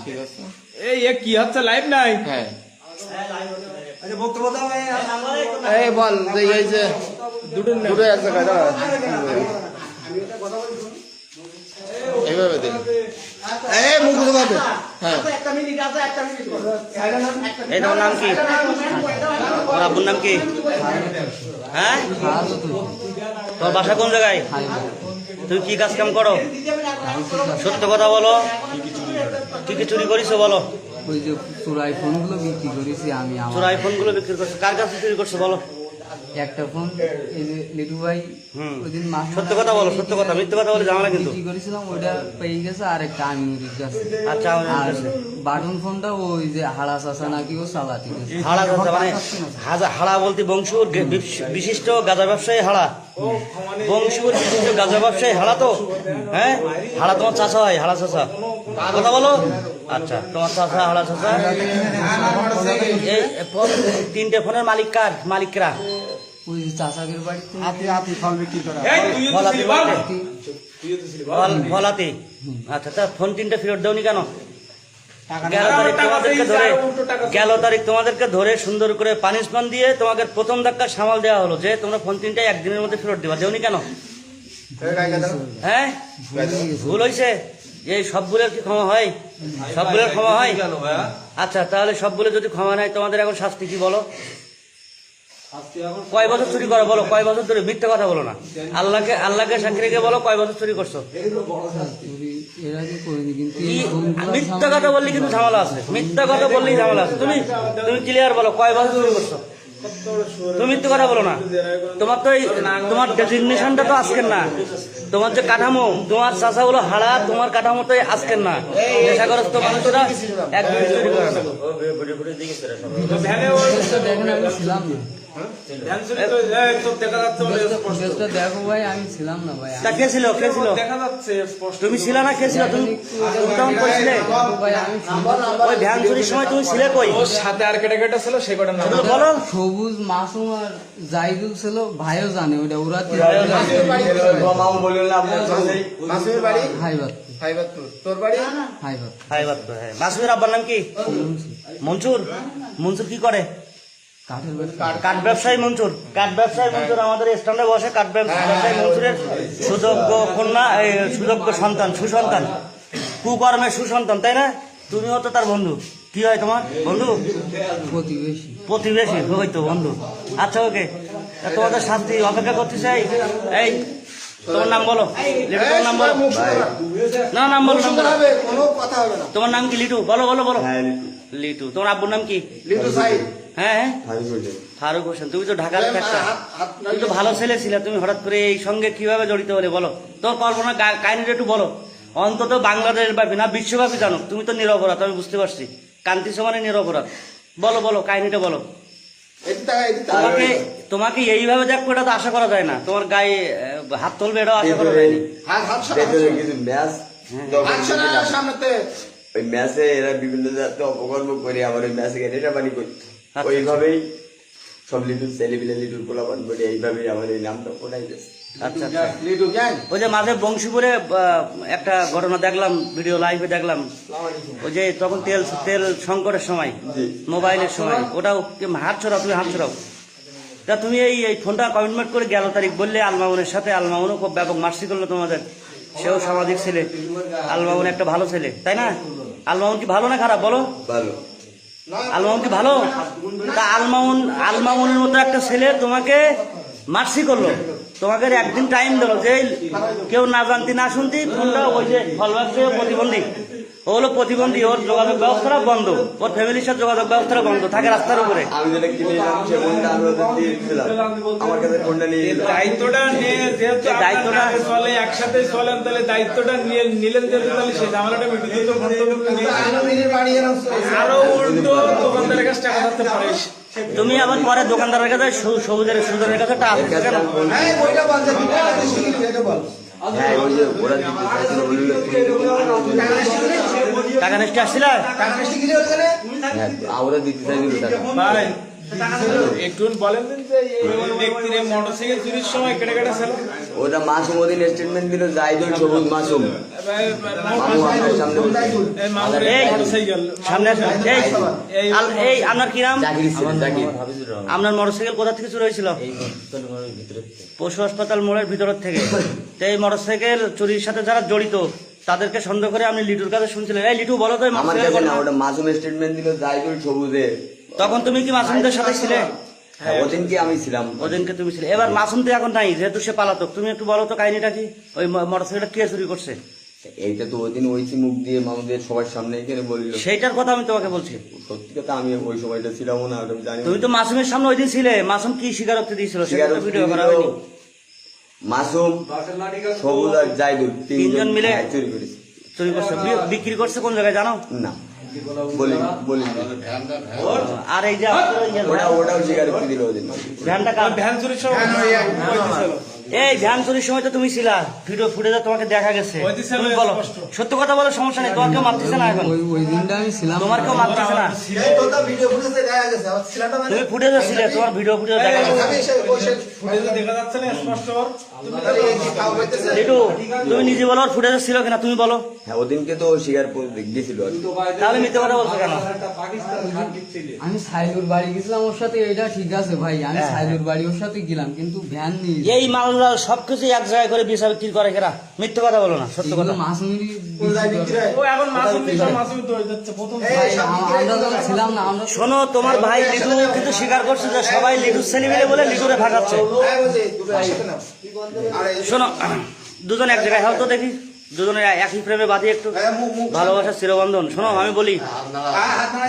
ঠিক আছে। এই কি হচ্ছে লাইভ নাই? হ্যাঁ এই বল যে এই যে দুটো এক জায়গায় দাঁড়া। এইভাবে দিন। এই মুখ বুঝে পাবে। হ্যাঁ এই তোমার নাম কি? তোমার আব্বুর নাম কি? হ্যাঁ, তোমার বাসা কোন জায়গায়? তুমি কি কাজ কাম করো? সত্য কথা বলো, কি কি চুরি করিস বলো? ওই যে চোরাই ফোনগুলো বিক্রি করেছি আমি। চোরাই ফোনগুলো বিক্রি করছো? কার কাছে চুরি করছো বলো? একটা ফোন এই যে লিটু ভাই ওই দিন সত্য কথা বলো, সত্য কথা, মিথ্যে কথা বলে ঝামেলা কিন্তু। বিক্রি করেছিলাম, ওইটা পেয়ে গেছে। আর একটা আমিনুরির কাছে। আচ্ছা, আর বাটন ফোনটা ওই যে হাড়া চাষা নাকি ও চালাতে গেছে। হাড়া চাচা মানে হাড়া বলতে বংশুর বিশিষ্ট গাঁজা ব্যবসায়ী হাড়া, বংশুর বিশিষ্ট গাঁজা ব্যবসায়ী হাড়া। তো হ্যাঁ, হাড়া তোমার চাচা হয়? হাড়া চাচা কথা বলো। আচ্ছা, তোমার চাচা হাড়া চাচা। এই তিনটে ফোনের মালিক কার? মালিকরা ওই যে চাচাকের বাড়িতে ফলাতে। আচ্ছা, তা ফোন তিনটে ফেরত দেওনি কেন? 11 তারিখ তোমাদেরকে ধরে সুন্দর করে পানিশমেন্ট দিয়ে তোমাকে প্রথম ধাক্কা সামাল দেওয়া হলো যে তোমরা ফোন তিনটে একদিনের মধ্যে ফেরত দেওয়া, দেওনি কেন? হ্যাঁ, ভুল হয়েছে। এই সব ভুলের কি ক্ষমা হয়? সব ভুলের ক্ষমা হয়? আচ্ছা, তাহলে সব ভুলে যদি ক্ষমা নাই, তোমাদের এখন শাস্তি কি বলো? কয় বছর চুরি করো বলো? কয় বছর ধরে? মিথ্যা কথা বলো না। আল্লাহকে সাক্ষী রেখে বলো কয় বছর চুরি করছো? এর আগে করিনি, কিন্তু মিথ্যা কথা বললি কিন্তু ঝামেলা আছে। মিথ্যা কথা বললেই ঝামেলা আছে। তুমি ক্লিয়ার বলো কয় বছর চুরি করছো? তুমি মিথ্যা কথা বলো না। তোমার তো তোমার ডেজিগনেশনটা তো আজকের না। তোমার যে কাঠামো, তোমার চাচা গুলো হারা, তোমার কাঠামো তো আজকের না। নেশাগ্রস্ত মানুষরা একদম চুরি করে না। ছিলাম না। দেখো ভাই, আমি ছিলাম না ভাই। তা কে ছিল? তুমি ছিল না? কে ছিল? তুমি তখন কইছিলে ওই ভ্যান চুরির সময় তুমি ছিলে কই? ওর সাথে আর কেটা ছিল সে কটার নাম বলো। সবুজ, মাসুম আর জাইদুল ছিল। ভাইও জানে ওইটা। ওরা মাসুমের আব্বার নাম কি? মনসুর। মনসুর কি করে? কাঠ ব্যবসায়ী মনসুর। কাঠ ব্যবসায়ী মনসুর আমাদের স্ট্যান্ডে বসে। কাঠ ব্যবসায়ী মনসুরের সুযোগ্য কন্যা, সুযোগ্য সন্তান, সুসন্তান, কুকর্মের সুসন্তান, তাই না? তুমিও তো তার বন্ধু। কি হয় তোমার? বন্ধু? প্রতিবেশী ওই তো বন্ধু। আচ্ছা, ওকে, তোমাদের শাস্তি অপেক্ষা করতে চাই। এই তোমার নাম বলো। লিটু, তোমার নাম বলো। না, নাম বলো। তোমার নাম কি? লিটু। বলো বলো বলো। লিটু। তোমার আব্বুর নাম কি? লিটু সাইদ। হ্যাঁ, ফারুক হোসেন। তুমি তো ঢাকার একটা, তুমি তো ভালো ছেলে ছিলে। তুমি হঠাৎ করে এই সঙ্গে কিভাবে জড়িত হলে বলো? তোর কল্পনা কাহিনীটা একটু বলো। অন্তত বাংলাদেশ ব্যাপী না বিশ্বব্যাপী জানো। তুমি তো নিরপরাধ, আমি বুঝতে পারছি। কান্তি সমানে নিরপরাধ। বলো বলো, কাহিনীটা বলো। তোমাকে এইভাবে দেখবো এটা তো আশা করা যায় না। তোমার গায়ে হাত তুলবে এটাও আশা করা যায়নি। ওই ম্যাচে এরা বিভিন্ন জাতীয় অপকর্ম করে আবার ওই ম্যাচে নেশা পানি করি। ওইভাবেই সব লিটুর ছেলেপিলে লিটুর পোলাপান করে এইভাবেই আমার এই নামটা ওঠাই গেছে। আচ্ছা, ওই যে মাঝে বংশীপুরে একটা ঘটনা দেখলাম, ভিডিও লাইভে দেখলাম। ওই যে তখন তেল সংকটের সময়, মোবাইলের সময়, ওটাও হাত ছড়াও, তুমি হাত ছড়াও। তা তুমি এই ফোনটা কমিটমেন্ট করে 11 তারিখ বললে আলমামুনের সাথে। আলমামুনও খুব ব্যাপক মার্সি করলো তোমাদের। সেও সামাজিক ছেলে। আলমামুন একটা ভালো ছেলে, তাই না? আলমামুন কি ভালো না খারাপ বলো? ভালো। আলমামুন কি ভালো? তা আলমামুনের মতো একটা ছেলে তোমাকে মার্সি করলো। তোমাকে একদিন টাইম দিল যে কেউ না জানতি না শুনতি ফোনটা ওই যে ফল ব্যবসায়ী প্রতিবন্ধী। ও হলো প্রতিবন্ধী, ওর যোগাযোগ ব্যবস্থাটা বন্ধ, ওর ফ্যামিলির সাথে যোগাযোগ ব্যবস্থাটা বন্ধ, থাকে রাস্তার উপরে। আমি যেটা কিনেছিলাম সে ফোনটা আমি ওদের দিয়ে দিয়েছিলাম। আমার কাছে ফোনটা নিয়ে দায়িত্বটা নিয়ে যেহেতু দায়িত্বটা চলে একসাথে চলেন, তাহলে দায়িত্বটা নিলেন যেহেতু, তাহলে সেই ঝামেলাটা মিটে দিত। আরো উল্টো দোকানদারের কাছে টাকা ধরতে পারে। তুমি আবার পরে দোকানদারের কাছে সুদের কাছে টাকা কেন? টাকা নিশ্চয় আসছিল। একটু বলেন দিন যে এই ব্যক্তির মোটরসাইকেল চুরির সময় কেটে কেটে ছিল ওটা মাসুম ওদিন স্টেটমেন্ট দিল জাইদুল সবুজ মাসুম মামু আপনার সামনে বলছে। এই মামুর এই, মোটরসাইকেল সামনে আসুন। এই আপনার কি নাম? জাকির ছিলেন জাকির আপনার মোটরসাইকেল কোথা থেকে চুরি হয়েছিল? পশু হাসপাতাল মোড়ের ভিতরের থেকে। তো এই মোটরসাইকেল চুরির সাথে যারা জড়িত তাদেরকে সন্দেহ করে আপনি লিটুর কাছে শুনছিলেন। এই লিটু বলো তো এই আমার মোটরসাইকেল কাছে না, ঘটনা। ওটা মাসুম স্টেটমেন্ট দিল জাইদুল সবুজের। তখন তুমি কি মাসুমদের সাথে ছিলে? হ্যাঁ, ওদিন কি আমি ছিলাম। ওদিনকে তুমি ছিলে। এবার মাসুম তো এখন নাই, যেহেতু সে পালাতক। তুমি একটু বলো তো কাহিনীটা কি, ওই মোটরসাইকেলটা কে চুরি করছে? এইটা তো ওদিন ওইছি মুখ দিয়ে মামুদের সবার সামনে এখানে বলল। সেইটার কথা আমি তোমাকে বলছি। সত্যি কথা আমি ওই সময়টা ছিলাম না, ওটা আমি জানি না। তুমি তো মাসুমের সামনে ওই দিন ছিলে। মাসুম কি স্বীকারোক্তি দিয়েছিল সেটা তো ভিডিও করা হয়নি। মাসুম সবুজ আর জাইদুল তিনজন মিলে চুরি করেছে। চুরি করছে। বিক্রি করছে কোন জায়গায় জানো? না বলি বলি আর এই যে আপনারা ইয়ে- ওটাও স্বীকারোক্তি দিল ওদিন। ভ্যানটা কার? ভ্যান চুরির সময় হয়েছিল। এই ভ্যান চুরির সময় তো তুমি ছিলা, ভিডিও ফুটেজে তোমাকে দেখা গেছে। হইতেছে তুমি বলো, স্পষ্ট। সত্য কথা বলো, সমস্যা নেই। তোমার কেউ মারতেছে না এখন, ওই দিনটা আমি ছিলাম তোমার কেউ মারতেছে না। তুমি ফুটেজে ছিলে, তোমার ভিডিও ফুটেজে দেখা গেছে। ফুটেজে দেখা যাচ্ছে না স্পষ্ট ওর? লিটু, তুমি নিজে বলো ওর ফুটেজে ছিল কিনা, তুমি বলো। হ্যাঁ ওদিনকে তো স্বীকার দিয়েছিল আর কি। তাহলে মিথ্যে কথা বলছো কেন? আমি সাইলুর বাড়ি গেছিলাম ওর সাথে, এটা ঠিক আছে ভাই, আমি সাইলুর বাড়ি ওর সাথে গেলাম, কিন্তু ভ্যান নিয়ে এই মালরা সবকিছু এক জায়গায় করে বিচার বিক্রি করে কেরা? মিথ্যে কথা বলো না, সত্য কথা। মাসুমিরি ও এখন মাসুম তো হয়ে যাচ্ছে প্রথম। আমরা যখন ছিলাম না, আমরা শোনো, তোমার ভাই লিটু কিন্তু স্বীকার করছে যে সবাই লিটুর ছেলে মিলে বলে লিটুরে ভাগাচ্ছে। শোনো, দুজন এক জায়গায় হও তো দেখি, দুজনের একই প্রেমে বাঁধি একটু, ভালোবাসার চিরবন্ধন। শোনো আমি বলি,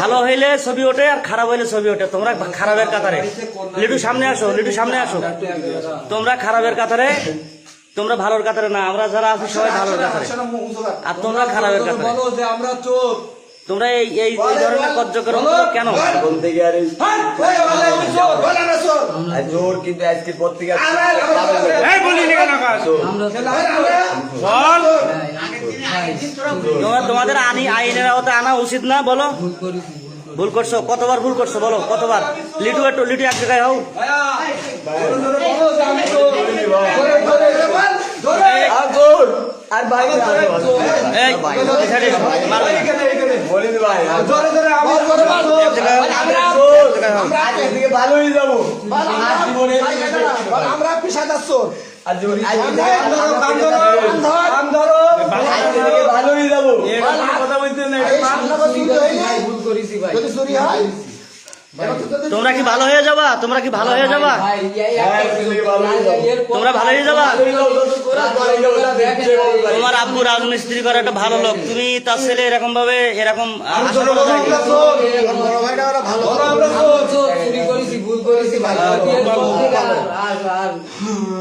ভালো হইলে ছবি ওঠে আর খারাপ হইলে ছবি ওঠে। তোমরা খারাপের কাতারে। লিটু সামনে আসো, লিটু সামনে আসো। তোমরা খারাপের কাতারে, তোমরা ভালোর কাতারে না। আমরা যারা আছি সবাই ভালোর কাতারে, আর তোমরা খারাপের কাতারে। তোমরা এই এই এই ধরনের কার্যক্রম করো কেন? বলতে গিয়ে আর আর জোর কিন্তু আজকে পত্রিকা এই বলি নি কেন কাজ? আমরা বল। তোমাদের আইনের আওতায় আনা উচিত না? বলো, ভুল করেছি। ভুল করছো, কতবার ভুল করছো বলো, কতবার? লিটু একটু, লিটু এক জায়গায় হও। আর জোর আর ভাই এই এখানে এসো, মারবে না। বলিনি ভাই এক জায়গায় হও, এক জায়গায় হও। আজকে থেকে ভালো হয়ে যাবো আমরা পেশাদার চোর। আর জোর বাংলা থেকে ভালো হয়ে যাবো এই কথা বলতে না, এটা ভুল করেছি ভাই। যদি চুরি হয় তোমরা কি ভালো হয়ে যাবা? তোমরা কি ভালো হয়ে যাবা? ভাই, তোমরা ভালো হয়ে যাবা? তোমার তোমার আব্বু রাজমিস্ত্রি করে একটা ভালো লোক, তুমি তার ছেলে এরকম ভাবে এরকম আশা করা যায় না। বড় ভাইটা ওরা ভালো। চুরি করেছি, ভুল করেছি ভাই। আর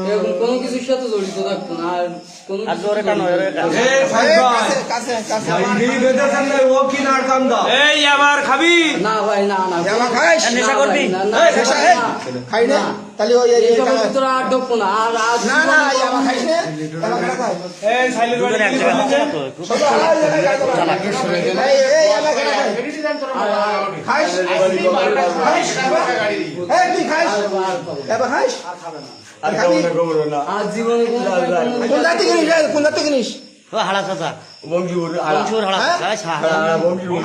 এরকম কোনো কিছুর সাথে জড়িত থাকতো না। আর কোনো আর জোরে টানো, জোরে টানো। কাছে কাছে এই আবার খাবি? না ভাই, না না জামা খাইস? আর নেশা করবি? না, না, এই, নেশা খাই? খাই না? তাহলে ওই এই এইসবের ভিতরে আর ঢুকবো না। আর আজ না না জামা খাইস না? জামা খাই খাই। এই সাইলের বাড়ি দুজন এক জায়গায় হচ্ছে না তো, খুব এই এই জামা খাই খাই। খাইস? খাইস? এই তুই খাইস? এবার খাইস? আর খাবো না খাবো না আজ জীবনে কোন জাতি কিনিস? কোন জাতি কিনিস? ও হাড়া চাচা, বঙ্গিপুর বংশুর হাড়া হ্যাঁ? চাচা,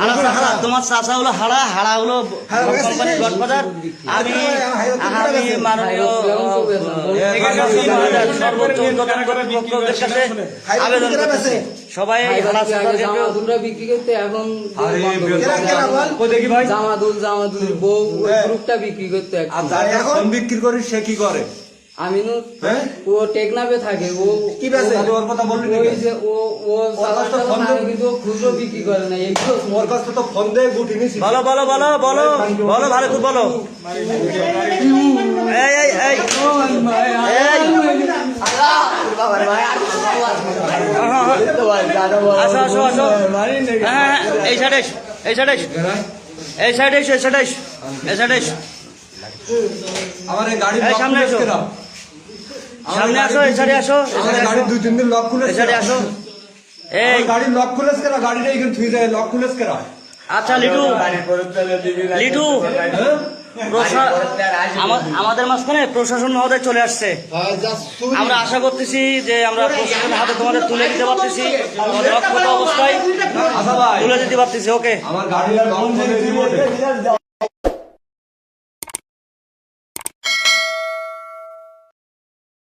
হাড়া চাচা। তোমার চাচা হলো হাড়া, হাড়া হলো কোম্পানির গডফাদার। আমি মাননীয় সর্বোচ্চ ঊর্ধ্বতন কর্তৃপক্ষের কাছে আবেদন করতেছি, সবাই এই হাড়া চাচাকে জামাদুলরা বিক্রি করতে এখন কেনা কেনা বল। জামাদুল বউ ওই গ্রুপটা বিক্রি করতে এখন। এখন বিক্রি করিস সে কি করে? আমিনুর হ্যাঁ? ও টেকনাফে থাকে। ও কি বেচে? ওর কথা বললি ওই নাকি? যে ও কাছে তো ফোন সালাদ কিন্তু ও খুচরো বিক্রি করে না। এইগুলো ওর কাছে তো ফোন দিয়ে গুটি নিছি। বলো বলো বলো বলো বলো, ভালো খুব বলো। এই এই এই এই আসো আসো আসো। হ্যাঁ হ্যাঁ, এই সাইডে এসো, এই সাইডে এসো, এই সাইডে এসো, এই সাইডে এসো, এই সাইডে এসো। আমার এই গাড়ি এই সামনে এসো, সামনে আসো, এই সাইডে আসো, এই আমার সাইডে গাড়ি আসো, 2-3 দিন লক খুলে এই সাইডে আসো। এই গাড়ি লক খুলেছ কেন? গাড়িটা এখানে থুই যায় লক খুলেছ কেন? আচ্ছা লিটু, লিটু হ্যাঁ আমাদের মাঝখানে প্রশাসন মহোদয় চলে আসছে। আমরা আশা করতেছি যে আমরা প্রশাসনের হাতে তোমাদের তুলে দিতে পারতেছি, রক্ষত অবস্থায় তুলে দিতে পারতেছি। ওকে, আমার গাড়ির